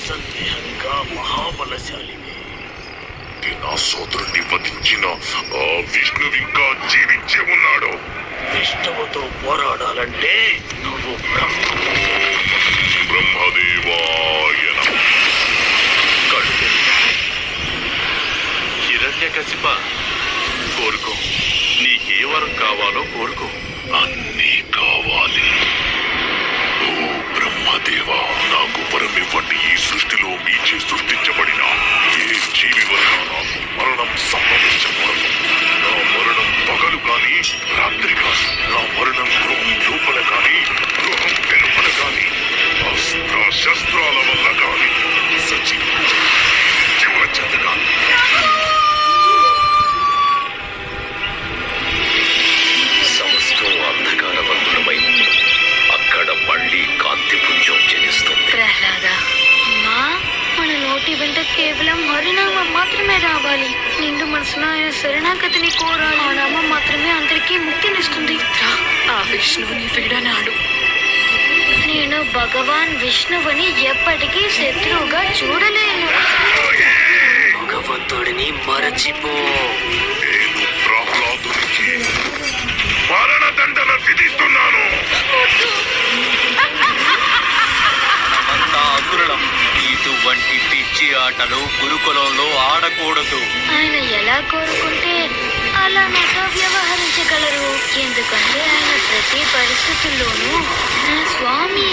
నిస్సందేహంగా మహాబలశాలివి. నా సోదరుణ్ణి వధించిన ఆ విష్ణు ఇంకా జీవించే ఉన్నాడు. విష్ణువుతో పోరాడాలంటే నువ్వు బ్రహ్మదేవాయ నమః. హిరణ్యకశిప, కోరుకో. నీకే వరం కావాలో కోరుకో. అన్నీ కావాలి. ఓ బ్రహ్మదేవా, నాకు వరం ఇవ్వండి. ఈ సృష్టిలో మీచే సృష్టించబడిన ఏ జీవి వల్ల నాకు మరణం సంభవించకూడదు. నా మరణం పగలు కాని రాత్రి కాని, నా మరణం గృహం లోపల కాని గృహం వెలుపల కాని, అస్త్ర శస్త్రాల వల్ల కాని, జీవ చేత కాని. సమస్తం అంధకారవంతులమై అక్కడ మళ్ళీ కాంతిపుంజం జనిస్తుంది. ప్రహ్లాద, అమ్మా, మన నోటి వెంట కేవలం హరినామం మాత్రమే రావాలి. నిండు మనసులో ఆయన శరణాగతిని కోరాలి. ఆ నామం మాత్రమే అందరికీ ముక్తినిస్తుంది. ఆ విష్ణువుని విడనాడు. నేను భగవాన్ విష్ణువుని ఎప్పటికీ శత్రువుగా చూడలేను. భగవంతుడిని మరచిపో. నేను ప్రహ్లాదునికి మరణదండన విధిస్తున్నాను. మనమంతా అసురులం. ఇటువంటి పిచ్చి ఆటలు గురుకులంలో ఆడకూడదు. ఆయన ఎలా కోరుకుంటే అలా నాతో వ్యవహరించగలరు. ఎందుకంటే ఆయన ప్రతి పరిస్థితుల్లోనూ నా స్వామి.